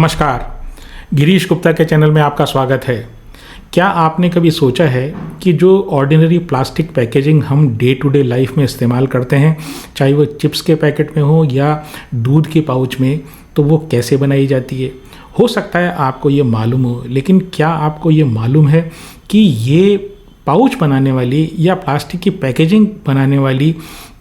नमस्कार, गिरीश गुप्ता के चैनल में आपका स्वागत है। क्या आपने कभी सोचा है कि जो ऑर्डिनरी प्लास्टिक पैकेजिंग हम डे टू डे लाइफ में इस्तेमाल करते हैं, चाहे वो चिप्स के पैकेट में हो या दूध के पाउच में, तो वो कैसे बनाई जाती है? हो सकता है आपको ये मालूम हो, लेकिन क्या आपको ये मालूम है कि ये पाउच बनाने वाली या प्लास्टिक की पैकेजिंग बनाने वाली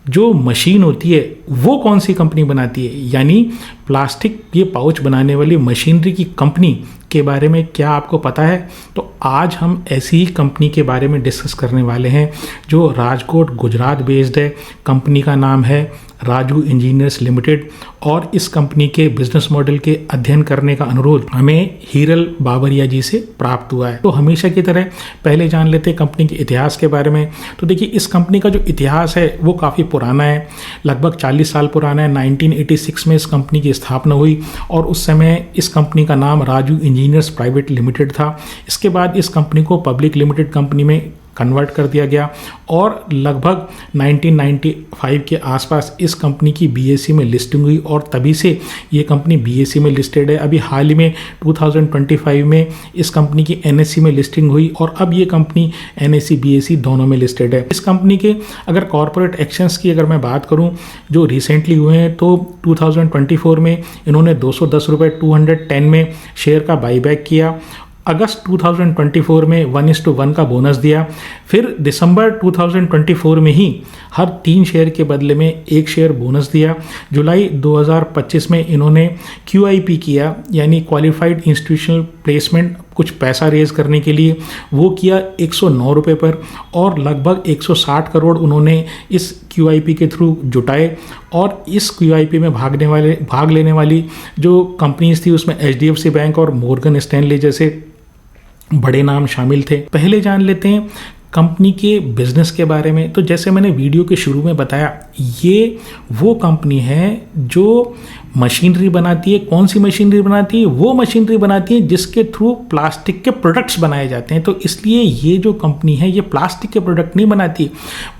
जो मशीन होती है वो कौन सी कंपनी बनाती है? यानी प्लास्टिक ये पाउच बनाने वाली मशीनरी की कंपनी के बारे में क्या आपको पता है? तो आज हम ऐसी ही कंपनी के बारे में डिस्कस करने वाले हैं जो राजकोट गुजरात बेस्ड है। कंपनी का नाम है राजू इंजीनियर्स लिमिटेड और इस कंपनी के बिजनेस मॉडल के अध्ययन करने का अनुरोध हमें हीरल बाबरिया जी से प्राप्त हुआ है। तो हमेशा की तरह पहले जान लेते हैं कंपनी के इतिहास के बारे में। तो देखिए, इस कंपनी का जो इतिहास है वो काफ़ी पुराना है, लगभग 40 साल पुराना है। 1986 में इस कंपनी की स्थापना हुई और उस समय इस कंपनी का नाम राजू इंजीनियर्स प्राइवेट लिमिटेड था। इसके बाद इस कंपनी को पब्लिक लिमिटेड कंपनी में कन्वर्ट कर दिया गया और लगभग 1995 के आसपास इस कंपनी की बीएसई में लिस्टिंग हुई और तभी से ये कंपनी बीएसई में लिस्टेड है। अभी हाल ही में 2025 में इस कंपनी की एनएससी में लिस्टिंग हुई और अब ये कंपनी एनएससी बीएसई दोनों में लिस्टेड है। इस कंपनी के अगर कॉर्पोरेट एक्शंस की अगर मैं बात करूं जो रिसेंटली हुए हैं, तो 2024 में इन्होंने 210 रुपये 210 में शेयर का बाईबैक किया। अगस्त 2024 में 1:1 का बोनस दिया। फिर दिसंबर 2024 में ही हर 3 शेयर के बदले में 1 शेयर बोनस दिया। जुलाई 2025 में इन्होंने QIP किया, यानी क्वालिफाइड इंस्टीट्यूशनल प्लेसमेंट, कुछ पैसा रेज करने के लिए वो किया 109 रुपये पर और लगभग 160 करोड़ उन्होंने इस QIP के थ्रू जुटाए। और इस QIP में भाग लेने वाली जो कंपनीज थी उसमें HDFC बैंक और मॉर्गन स्टैनली जैसे बड़े नाम शामिल थे। पहले जान लेते हैं कंपनी के बिजनेस के बारे में। तो जैसे मैंने वीडियो के शुरू में बताया, ये वो कंपनी है जो मशीनरी बनाती है। कौन सी मशीनरी बनाती है? वो मशीनरी बनाती है जिसके थ्रू प्लास्टिक के प्रोडक्ट्स बनाए जाते हैं। तो इसलिए ये जो कंपनी है ये प्लास्टिक के प्रोडक्ट नहीं बनाती,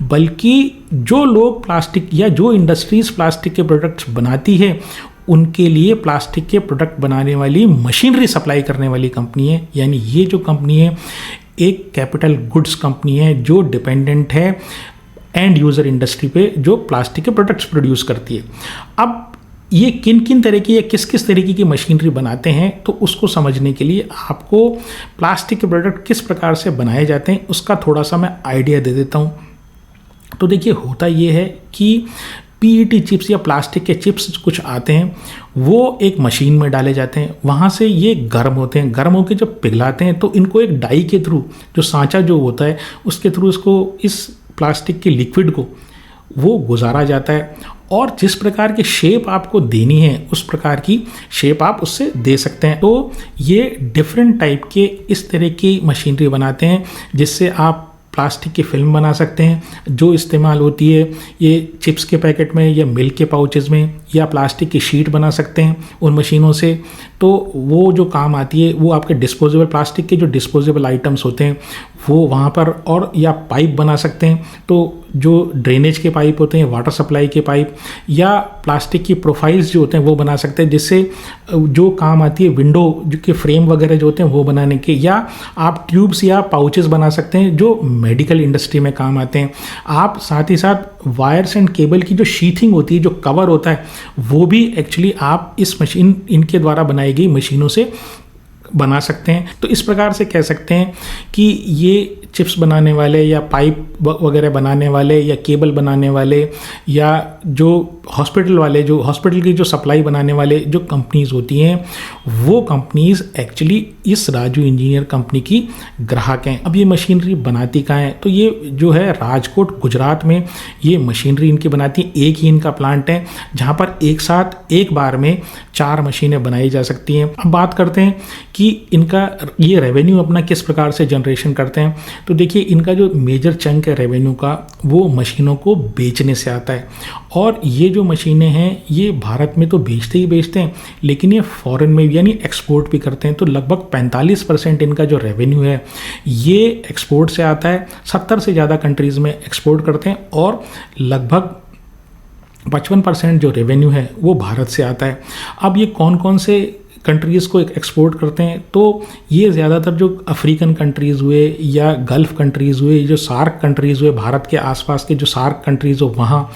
बल्कि जो लोग प्लास्टिक या जो इंडस्ट्रीज प्लास्टिक के प्रोडक्ट्स बनाती है उनके लिए प्लास्टिक के प्रोडक्ट बनाने वाली मशीनरी सप्लाई करने वाली कंपनी है। यानी ये जो कंपनी है एक कैपिटल गुड्स कंपनी है जो डिपेंडेंट है एंड यूज़र इंडस्ट्री पे, जो प्लास्टिक के प्रोडक्ट्स प्रोड्यूस करती है। अब ये किन किन तरह की या किस किस तरीके की मशीनरी बनाते हैं, तो उसको समझने के लिए आपको प्लास्टिक के प्रोडक्ट किस प्रकार से बनाए जाते हैं उसका थोड़ा सा मैं आइडिया दे देता हूँ। तो देखिए, होता ये है कि PET चिप्स या प्लास्टिक के चिप्स कुछ आते हैं, वो एक मशीन में डाले जाते हैं। वहाँ से ये गर्म होते हैं, गर्म होकर जब पिघलाते हैं तो इनको एक डाई के थ्रू, जो सांचा जो होता है उसके थ्रू इसको, इस प्लास्टिक के लिक्विड को वो गुजारा जाता है और जिस प्रकार की शेप आपको देनी है उस प्रकार की शेप आप उससे दे सकते हैं। तो ये डिफरेंट टाइप के इस तरह की मशीनरी बनाते हैं जिससे आप प्लास्टिक की फिल्म बना सकते हैं जो इस्तेमाल होती है ये चिप्स के पैकेट में या मिल्क के पाउचेज़ में, या प्लास्टिक की शीट बना सकते हैं उन मशीनों से। तो वो जो काम आती है वो आपके डिस्पोजेबल प्लास्टिक के जो डिस्पोजेबल आइटम्स होते हैं वो वहाँ पर, और या पाइप बना सकते हैं। तो जो ड्रेनेज के पाइप होते हैं, वाटर सप्लाई के पाइप, या प्लास्टिक की प्रोफाइल्स जो होते हैं वो बना सकते हैं, जिससे जो काम आती है विंडो जो के फ्रेम वगैरह जो होते हैं वो बनाने के, या आप ट्यूब्स या पाउचेस बना सकते हैं जो मेडिकल इंडस्ट्री में काम आते हैं। आप साथ ही साथ वायर्स एंड केबल की जो शीथिंग होती है, जो कवर होता है, वो भी एक्चुअली आप इस मशीन, इनके द्वारा बनाई गई मशीनों से बना सकते हैं। तो इस प्रकार से कह सकते हैं कि ये चिप्स बनाने वाले या पाइप वगैरह बनाने वाले या केबल बनाने वाले या जो हॉस्पिटल वाले, जो हॉस्पिटल की जो सप्लाई बनाने वाले जो कंपनीज़ होती हैं, वो कंपनीज़ एक्चुअली इस राजू इंजीनियर कंपनी की ग्राहक हैं। अब ये मशीनरी बनाती कहाँ है? तो ये जो है राजकोट गुजरात में ये मशीनरी इनकी बनाती है। एक ही इनका प्लांट है जहाँ पर एक साथ एक बार में 4 मशीनें बनाई जा सकती हैं। अब बात करते हैं कि इनका ये रेवेन्यू अपना किस प्रकार से जनरेशन करते हैं। तो देखिए, इनका जो मेजर चंक है रेवेन्यू का वो मशीनों को बेचने से आता है। और ये जो मशीनें हैं ये भारत में तो बेचते ही बेचते हैं, लेकिन ये फॉरेन में यानी एक्सपोर्ट भी करते हैं। तो लगभग 45% इनका जो रेवेन्यू है ये एक्सपोर्ट से आता है। 70 से ज़्यादा कंट्रीज़ में एक्सपोर्ट करते हैं और लगभग 55% जो रेवेन्यू है वो भारत से आता है। अब ये कौन कौन से कंट्रीज़ को एक्सपोर्ट करते हैं, तो ये ज़्यादातर जो अफ्रीकन कंट्रीज़ हुए या गल्फ़ कंट्रीज़ हुए, जो सार्क कंट्रीज़ हुए, भारत के आसपास के जो सार्क कंट्रीज़ हो वहाँ,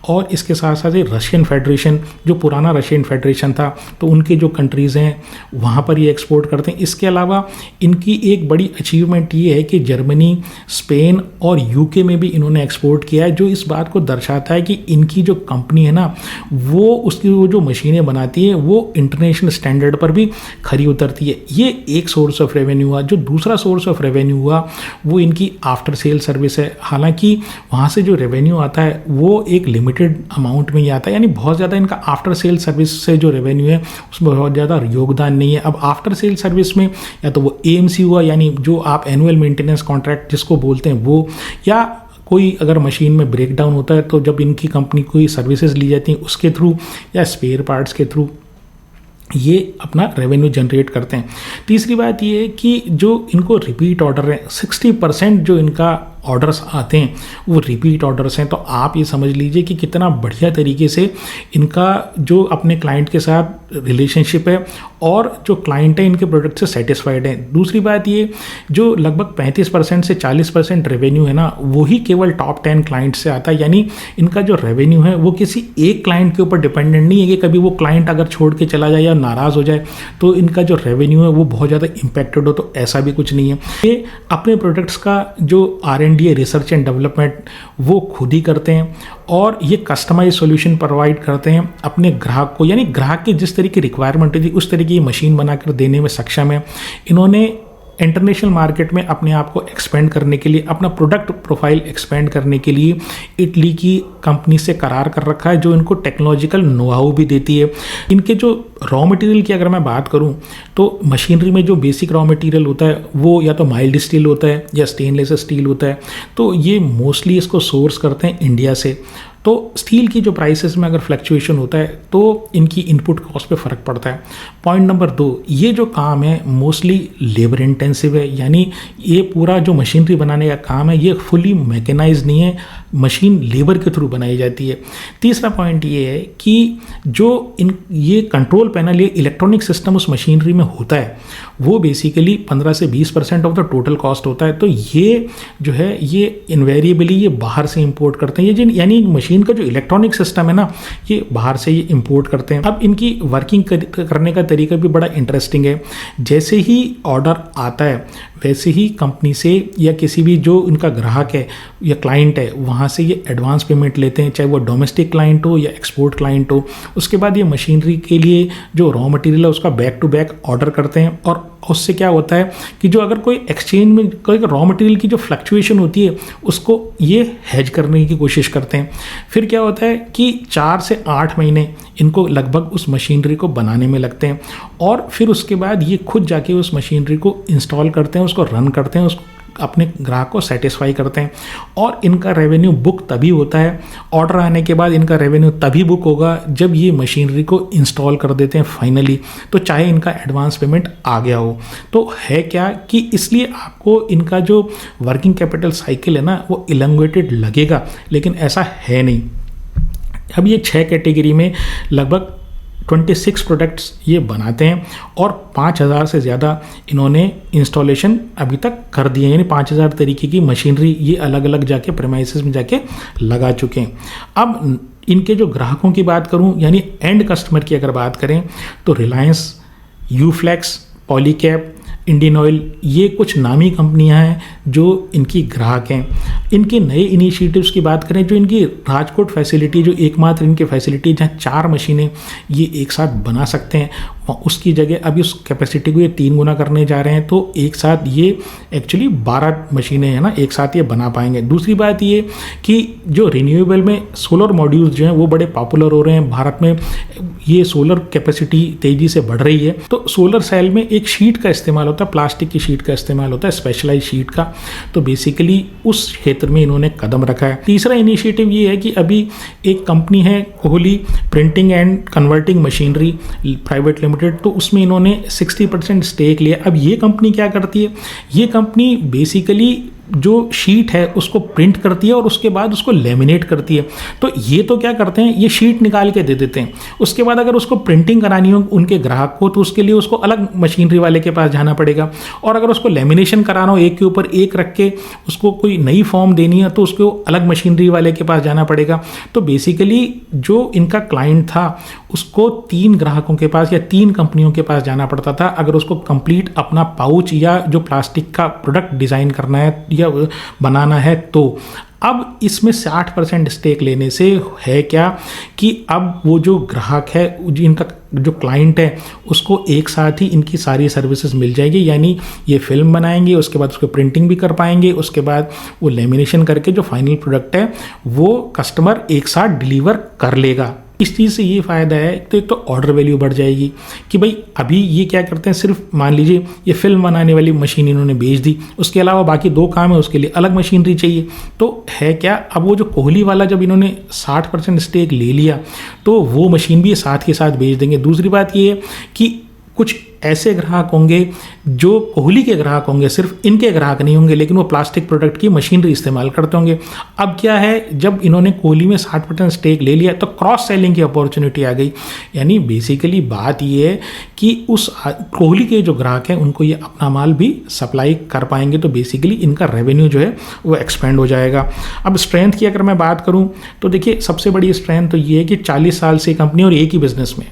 और इसके साथ साथ ये रशियन फेडरेशन, जो पुराना रशियन फेडरेशन था, तो उनके जो कंट्रीज़ हैं वहाँ पर ये एक्सपोर्ट करते हैं। इसके अलावा इनकी एक बड़ी अचीवमेंट ये है कि जर्मनी, स्पेन और यूके में भी इन्होंने एक्सपोर्ट किया है, जो इस बात को दर्शाता है कि इनकी जो कंपनी है ना, वो जो मशीनें बनाती है वो इंटरनेशनल स्टैंडर्ड पर भी खरी उतरती है। ये एक सोर्स ऑफ रेवेन्यू हुआ। जो दूसरा सोर्स ऑफ रेवेन्यू हुआ वो इनकी आफ्टर सेल सर्विस है। हालांकि वहाँ से जो रेवेन्यू आता है वो एक लिमिटेड अमाउंट में ही आता है, यानी बहुत ज़्यादा इनका आफ्टर सेल सर्विस से जो रेवेन्यू है उसमें बहुत ज़्यादा योगदान नहीं है। अब आफ्टर सेल सर्विस में या तो वो एएमसी हुआ, यानी जो आप एनुअल मेंटेनेंस कॉन्ट्रैक्ट जिसको बोलते हैं वो, या कोई अगर मशीन में ब्रेक डाउन होता है तो जब इनकी कंपनी कोई सर्विसेज ली जाती हैं उसके थ्रू, या स्पेयर पार्ट्स के थ्रू ये अपना रेवेन्यू जनरेट करते हैं। तीसरी बात ये है कि जो इनको रिपीट ऑर्डर है, 60% जो इनका ऑर्डर्स आते हैं वो रिपीट ऑर्डर्स हैं। तो आप ये समझ लीजिए कि कितना बढ़िया तरीके से इनका जो अपने क्लाइंट के साथ रिलेशनशिप है और जो क्लाइंट है इनके प्रोडक्ट से सेटिस्फाइड है। दूसरी बात ये, जो लगभग 35% से 40% रेवेन्यू है ना, वही केवल टॉप 10 क्लाइंट से आता है। यानी इनका जो रेवेन्यू है वो किसी एक क्लाइंट के ऊपर डिपेंडेंट नहीं है कि कभी वो क्लाइंट अगर छोड़ के चला जाए या नाराज़ हो जाए तो इनका जो रेवेन्यू है वो बहुत ज़्यादा इम्पैक्टेड हो, तो ऐसा भी कुछ नहीं है। ये अपने प्रोडक्ट्स का जो R&D रिसर्च एंड डेवलपमेंट वो खुद ही करते हैं और ये कस्टमाइज सॉल्यूशन प्रोवाइड करते हैं अपने ग्राहक को, यानी ग्राहक की जिस तरह की रिक्वायरमेंट थी उस तरह की मशीन बनाकर देने में सक्षम है। इन्होंने इंटरनेशनल मार्केट में अपने आप को एक्सपेंड करने के लिए, अपना प्रोडक्ट प्रोफाइल एक्सपेंड करने के लिए इटली की कंपनी से करार कर रखा है जो इनको टेक्नोलॉजिकल नो हाउ भी देती है। इनके जो रॉ मटेरियल की अगर मैं बात करूं तो मशीनरी में जो बेसिक रॉ मटेरियल होता है वो या तो माइल्ड स्टील होता है या स्टेनलेस स्टील होता है, तो ये मोस्टली इसको सोर्स करते हैं इंडिया से। तो स्टील की जो प्राइसेस में अगर फ्लक्चुएशन होता है तो इनकी इनपुट कॉस्ट पे फ़र्क पड़ता है। पॉइंट नंबर 2, ये जो काम है मोस्टली लेबर इंटेंसिव है, यानी ये पूरा जो मशीनरी बनाने का काम है ये फुली मैकेनाइज नहीं है, मशीन लेबर के थ्रू बनाई जाती है। तीसरा पॉइंट ये है कि जो ये कंट्रोल पैनल, ये इलेक्ट्रॉनिक सिस्टम उस मशीनरी में होता है वो बेसिकली 15 से 20% ऑफ द टोटल कॉस्ट होता है। तो ये जो है ये इन्वेरिएबली ये बाहर से इंपोर्ट करते हैं, ये यानी मशीन का जो इलेक्ट्रॉनिक सिस्टम है ना ये बाहर से ये इंपोर्ट करते हैं। अब इनकी वर्किंग करने का तरीका भी बड़ा इंटरेस्टिंग है। जैसे ही ऑर्डर आता है वैसे ही कंपनी से या किसी भी जो इनका ग्राहक है या क्लाइंट है वहाँ से ये एडवांस पेमेंट लेते हैं, चाहे वो डोमेस्टिक क्लाइंट हो या एक्सपोर्ट क्लाइंट हो। उसके बाद ये मशीनरी के लिए जो रॉ मटेरियल है उसका बैक टू बैक ऑर्डर करते हैं और उससे क्या होता है कि जो अगर कोई एक्सचेंज में कोई रॉ मटेरियल की जो फ्लक्चुएशन होती है उसको ये हेज करने की कोशिश करते हैं। फिर क्या होता है कि 4 से 8 महीने इनको लगभग उस मशीनरी को बनाने में लगते हैं और फिर उसके बाद ये खुद जाके उस मशीनरी को इंस्टॉल करते हैं, उसको रन करते हैं, उसको अपने ग्राहक को सेटिस्फाई करते हैं और इनका रेवेन्यू बुक तभी होता है, ऑर्डर आने के बाद इनका रेवेन्यू तभी बुक होगा जब ये मशीनरी को इंस्टॉल कर देते हैं फाइनली, तो चाहे इनका एडवांस पेमेंट आ गया हो। तो है क्या कि इसलिए आपको इनका जो वर्किंग कैपिटल साइकिल है ना वो इलंगुएटेड लगेगा, लेकिन ऐसा है नहीं। अब ये 6 कैटेगरी में लगभग 26 प्रोडक्ट्स ये बनाते हैं और 5000 से ज़्यादा इन्होंने इंस्टॉलेशन अभी तक कर दिए हैं, यानी 5000 तरीके की मशीनरी ये अलग अलग जाके प्रेमाइसेस में जाके लगा चुके हैं। अब इनके जो ग्राहकों की बात करूं, यानी एंड कस्टमर की अगर बात करें तो रिलायंस, यूफ्लेक्स, पॉलीकैब, इंडियन ऑयल, ये कुछ नामी कंपनियां हैं जो इनकी ग्राहक हैं। इनके नए इनिशिएटिव्स की बात करें, जो इनकी राजकोट फैसिलिटी, जो एकमात्र इनकी फैसिलिटी जहाँ 4 मशीनें ये एक साथ बना सकते हैं, उसकी जगह अभी उस कैपेसिटी को ये 3 गुना करने जा रहे हैं, तो एक साथ ये एक्चुअली 12 मशीनें हैं ना एक साथ ये बना पाएंगे। दूसरी बात ये कि जो रिन्यूएबल में सोलर मॉड्यूल्स जो हैं वो बड़े पॉपुलर हो रहे हैं भारत में, ये सोलर कैपेसिटी तेज़ी से बढ़ रही है। तो सोलर सेल में एक शीट का इस्तेमाल होता है, प्लास्टिक की शीट का इस्तेमाल होता है, स्पेशलाइज शीट का, तो बेसिकली उस क्षेत्र में इन्होंने कदम रखा है। तीसरा इनिशिएटिव ये है कि अभी एक कंपनी है Kohli printing and converting machinery private limited, तो उसमें इन्होंने 60% स्टेक लिया। अब ये कंपनी क्या करती है, ये कंपनी बेसिकली जो शीट है उसको प्रिंट करती है और उसके बाद उसको लेमिनेट करती है। तो ये तो क्या करते हैं, ये शीट निकाल के दे देते हैं। उसके बाद अगर उसको प्रिंटिंग करानी हो उनके ग्राहक को तो उसके लिए उसको अलग मशीनरी वाले के पास जाना पड़ेगा, और अगर उसको लेमिनेशन कराना हो एक के ऊपर एक रख के उसको कोई नई फॉर्म देनी है तो उसको अलग मशीनरी वाले के पास जाना पड़ेगा। तो बेसिकली जो इनका क्लाइंट था उसको 3 ग्राहकों के पास या 3 कंपनियों के पास जाना पड़ता था अगर उसको कंप्लीट अपना पाउच या जो प्लास्टिक का प्रोडक्ट डिज़ाइन करना है या बनाना है। तो अब इसमें 60% स्टेक लेने से है क्या कि अब वो जो ग्राहक है, इनका जो क्लाइंट है, उसको एक साथ ही इनकी सारी सर्विसेज मिल जाएगी। यानी ये फिल्म बनाएंगे, उसके बाद उसको प्रिंटिंग भी कर पाएंगे, उसके बाद वो लेमिनेशन करके जो फाइनल प्रोडक्ट है वो कस्टमर एक साथ डिलीवर कर लेगा। इस चीज़ से ये फ़ायदा है, तो एक तो ऑर्डर वैल्यू बढ़ जाएगी कि भाई अभी ये क्या करते हैं, सिर्फ मान लीजिए ये फिल्म बनाने वाली मशीन इन्होंने बेच दी, उसके अलावा बाकी 2 काम है, उसके लिए अलग मशीनरी चाहिए। तो है क्या, अब वो जो कोहली वाला जब इन्होंने 60% स्टेक ले लिया तो वो मशीन भी साथ के साथ बेच देंगे। दूसरी बात ये है कि कुछ ऐसे ग्राहक होंगे जो कोहली के ग्राहक होंगे, सिर्फ इनके ग्राहक नहीं होंगे, लेकिन वो प्लास्टिक प्रोडक्ट की मशीनरी इस्तेमाल करते होंगे। अब क्या है, जब इन्होंने कोहली में 60% स्टेक ले लिया तो क्रॉस सेलिंग की अपॉर्चुनिटी आ गई। यानी बेसिकली बात ये है कि उस कोहली के जो ग्राहक हैं उनको ये अपना माल भी सप्लाई कर पाएंगे, तो बेसिकली इनका रेवेन्यू जो है वो एक्सपेंड हो जाएगा। अब स्ट्रेंथ की अगर मैं बात करूँ तो देखिए सबसे बड़ी स्ट्रेंथ तो ये है कि 40 साल से कंपनी और एक ही बिजनेस में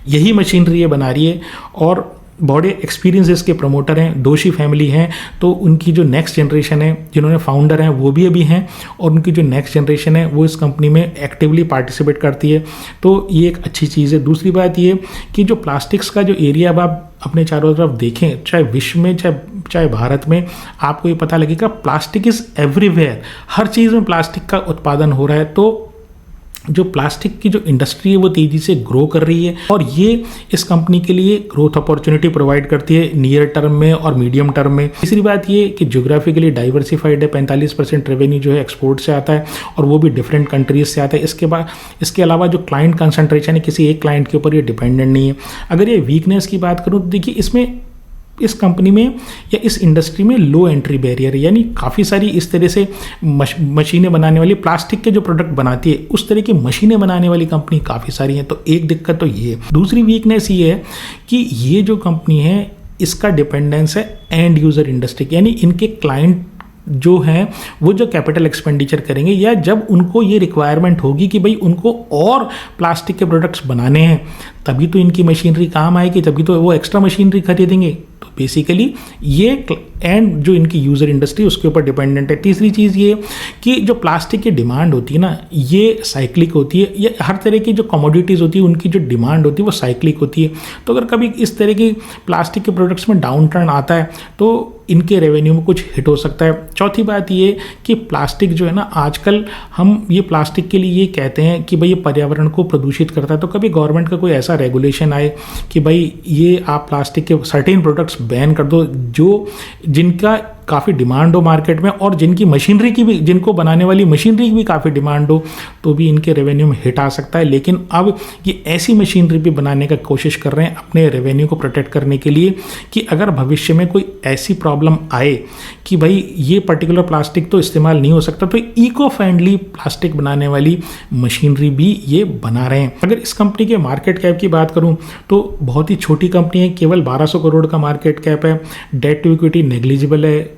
यही मशीनरी ये बना रही है और बड़े एक्सपीरियंस इसके प्रमोटर हैं, दोषी फैमिली हैं। तो उनकी जो नेक्स्ट जनरेशन है, जिन्होंने फाउंडर हैं वो भी अभी हैं, और उनकी जो नेक्स्ट जनरेशन है वो इस कंपनी में एक्टिवली पार्टिसिपेट करती है। तो ये एक अच्छी चीज़ है। दूसरी बात ये कि जो प्लास्टिक्स का जो एरिया अब आप अपने चारों तरफ देखें, चाहे विश्व में चाहे भारत में, आपको ये पता लगेगा प्लास्टिक इज़ एवरीवेयर। हर चीज़ में प्लास्टिक का उत्पादन हो रहा है। तो जो प्लास्टिक की जो इंडस्ट्री है वो तेज़ी से ग्रो कर रही है, और ये इस कंपनी के लिए ग्रोथ अपॉर्चुनिटी प्रोवाइड करती है नियर टर्म में और मीडियम टर्म में। तीसरी बात ये कि ज्योग्राफिकली डाइवर्सिफाइड है, 45% रेवेन्यू जो है एक्सपोर्ट से आता है और वो भी डिफरेंट कंट्रीज से आता है। इसके अलावा जो क्लाइंट कंसंट्रेशन है, किसी एक क्लाइंट के ऊपर ये डिपेंडेंट नहीं है। अगर ये वीकनेस की बात करूँ तो देखिए इसमें इस कंपनी में या इस इंडस्ट्री में लो एंट्री बैरियर है, यानी काफ़ी सारी इस तरह से मशीनें बनाने वाली, प्लास्टिक के जो प्रोडक्ट बनाती है उस तरह की मशीनें बनाने वाली कंपनी काफ़ी सारी हैं। तो एक दिक्कत तो ये है। दूसरी वीकनेस ये है कि ये जो कंपनी है इसका डिपेंडेंस है एंड यूज़र इंडस्ट्री, यानी इनके क्लाइंट जो हैं वो जो कैपिटल एक्सपेंडिचर करेंगे या जब उनको ये रिक्वायरमेंट होगी कि भाई उनको और प्लास्टिक के प्रोडक्ट्स बनाने हैं, तभी तो इनकी मशीनरी काम आएगी, तभी तो वो एक्स्ट्रा मशीनरी खरीदेंगे। तो बेसिकली ये एंड जो इनकी यूज़र इंडस्ट्री उसके ऊपर डिपेंडेंट है। तीसरी चीज़ ये कि जो प्लास्टिक की डिमांड होती है ना, ये साइक्लिक होती है। ये हर तरह की जो कमोडिटीज़ होती है उनकी जो डिमांड होती है वो साइक्लिक होती है। तो अगर कभी इस तरह की प्लास्टिक के प्रोडक्ट्स में डाउन टर्न आता है तो इनके रेवेन्यू में कुछ हिट हो सकता है। चौथी बात ये कि प्लास्टिक जो है ना, आजकल हम ये प्लास्टिक के लिए ये कहते हैं कि भाई ये पर्यावरण को प्रदूषित करता है। तो कभी गवर्नमेंट का कोई ऐसा रेगुलेशन आए कि भाई ये आप प्लास्टिक के सर्टेन प्रोडक्ट्स बैन कर दो जो जिनका काफ़ी डिमांड हो मार्केट में और जिनकी मशीनरी की भी, जिनको बनाने वाली मशीनरी की भी काफ़ी डिमांड हो, तो भी इनके रेवेन्यू में हिट आ सकता है। लेकिन अब ये ऐसी मशीनरी भी बनाने का कोशिश कर रहे हैं अपने रेवेन्यू को प्रोटेक्ट करने के लिए कि अगर भविष्य में कोई ऐसी प्रॉब्लम आए कि भाई ये पर्टिकुलर प्लास्टिक तो इस्तेमाल नहीं हो सकता, तो इको फ्रेंडली प्लास्टिक बनाने वाली मशीनरी भी ये बना रहे हैं। अगर इस कंपनी के मार्केट कैप की बात करूँ तो बहुत ही छोटी कंपनी है, केवल 1200 करोड़ का मार्केट कैप है, डेट टू इक्विटी नेग्लिजिबल है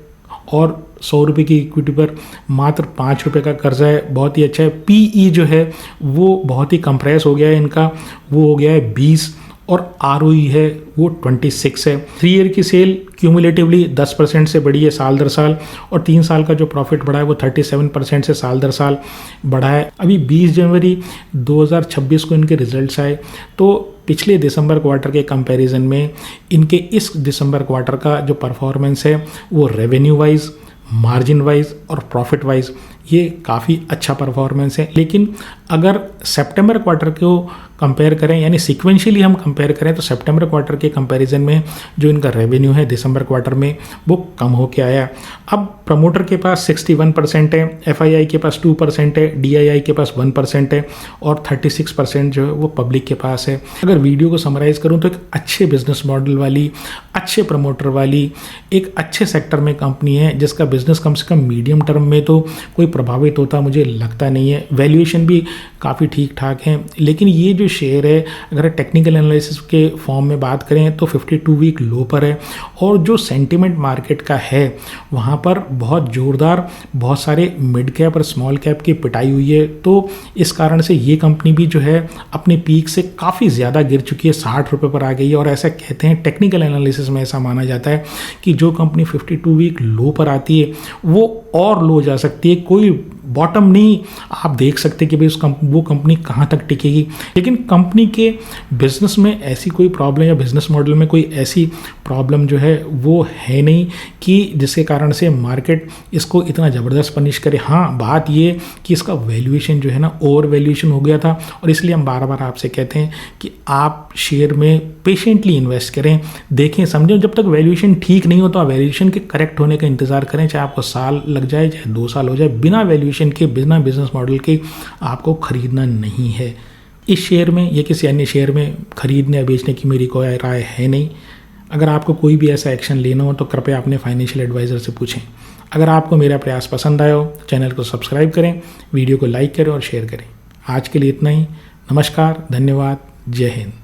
और 100 रुपये की इक्विटी पर मात्र 5 रुपये का कर्जा है, बहुत ही अच्छा है। पीई जो है वो बहुत ही कंप्रेस हो गया है इनका, वो हो गया है 20 और आरओई है वो 26 है। 3 ईयर की सेल क्यूमुलेटिवली 10% से बढ़ी है साल दर साल, और 3 साल का जो प्रॉफिट बढ़ा है वो 37% से साल दर साल बढ़ा है। अभी 20 जनवरी 2026 को इनके रिजल्ट्स आए, तो पिछले दिसंबर क्वार्टर के कंपैरिजन में इनके इस दिसंबर क्वार्टर का जो परफॉर्मेंस है वो रेवेन्यू वाइज, मार्जिन वाइज और प्रॉफिट वाइज ये काफ़ी अच्छा परफॉर्मेंस है। लेकिन अगर सितंबर क्वार्टर को कंपेयर करें, यानी सिक्वेंशियली हम कंपेयर करें, तो सितंबर क्वार्टर के कंपैरिजन में जो इनका रेवेन्यू है दिसंबर क्वार्टर में वो कम होके आया। अब प्रमोटर के पास 61% है, एफआईआई के पास 2% है, डीआईआई के पास 1% है और 36% जो है वो पब्लिक के पास है। अगर वीडियो को समराइज़ करूँ तो एक अच्छे बिजनेस मॉडल वाली अच्छे प्रमोटर वाली, एक अच्छे सेक्टर में कंपनी है जिसका बिजनेस कम से कम मीडियम टर्म में तो कोई प्रभावित होता मुझे लगता नहीं है। वैल्यूएशन भी काफ़ी ठीक ठाक है। लेकिन ये जो शेयर है, अगर टेक्निकल एनालिसिस के फॉर्म में बात करें तो 52 वीक लो पर है, और जो सेंटिमेंट मार्केट का है वहाँ पर बहुत ज़ोरदार बहुत सारे मिड कैप और स्मॉल कैप की पिटाई हुई है। तो इस कारण से ये कंपनी भी जो है अपनी पीक से काफ़ी ज़्यादा गिर चुकी है, 60 रुपये पर आ गई है। और ऐसा कहते हैं, टेक्निकल एनालिसिस में ऐसा माना जाता है कि जो कंपनी 52 वीक लो पर आती है वो और लो जा सकती है, कोई बॉटम नहीं आप देख सकते कि भाई वो कंपनी कहाँ तक टिकेगी। लेकिन कंपनी के बिजनेस में ऐसी कोई प्रॉब्लम या बिजनेस मॉडल में कोई ऐसी प्रॉब्लम जो है वो है नहीं कि जिसके कारण से मार्केट इसको इतना ज़बरदस्त पनिश करे। हाँ, बात ये कि इसका वैल्यूएशन जो है ना ओवर वैल्यूएशन हो गया था, और इसलिए हम बार बार आपसे कहते हैं कि आप शेयर में पेशेंटली इन्वेस्ट करें, देखें समझें। जब तक वैल्यूएशन ठीक नहीं हो तो वैल्यूएशन के करेक्ट होने का इंतज़ार करें, चाहे आपको साल लग जाए चाहे 2 साल हो जाए। बिना वैल्यूएशन के, बिना बिजनेस मॉडल के आपको खरीदना नहीं है। इस शेयर में या किसी अन्य शेयर में खरीदने या बेचने की मेरी कोई राय है नहीं। अगर आपको कोई भी ऐसा एक्शन लेना हो तो कृपया अपने फाइनेंशियल एडवाइज़र से पूछें। अगर आपको मेरा प्रयास पसंद आया हो, चैनल को सब्सक्राइब करें, वीडियो को लाइक करें और शेयर करें। आज के लिए इतना ही। नमस्कार, धन्यवाद, जय हिंद।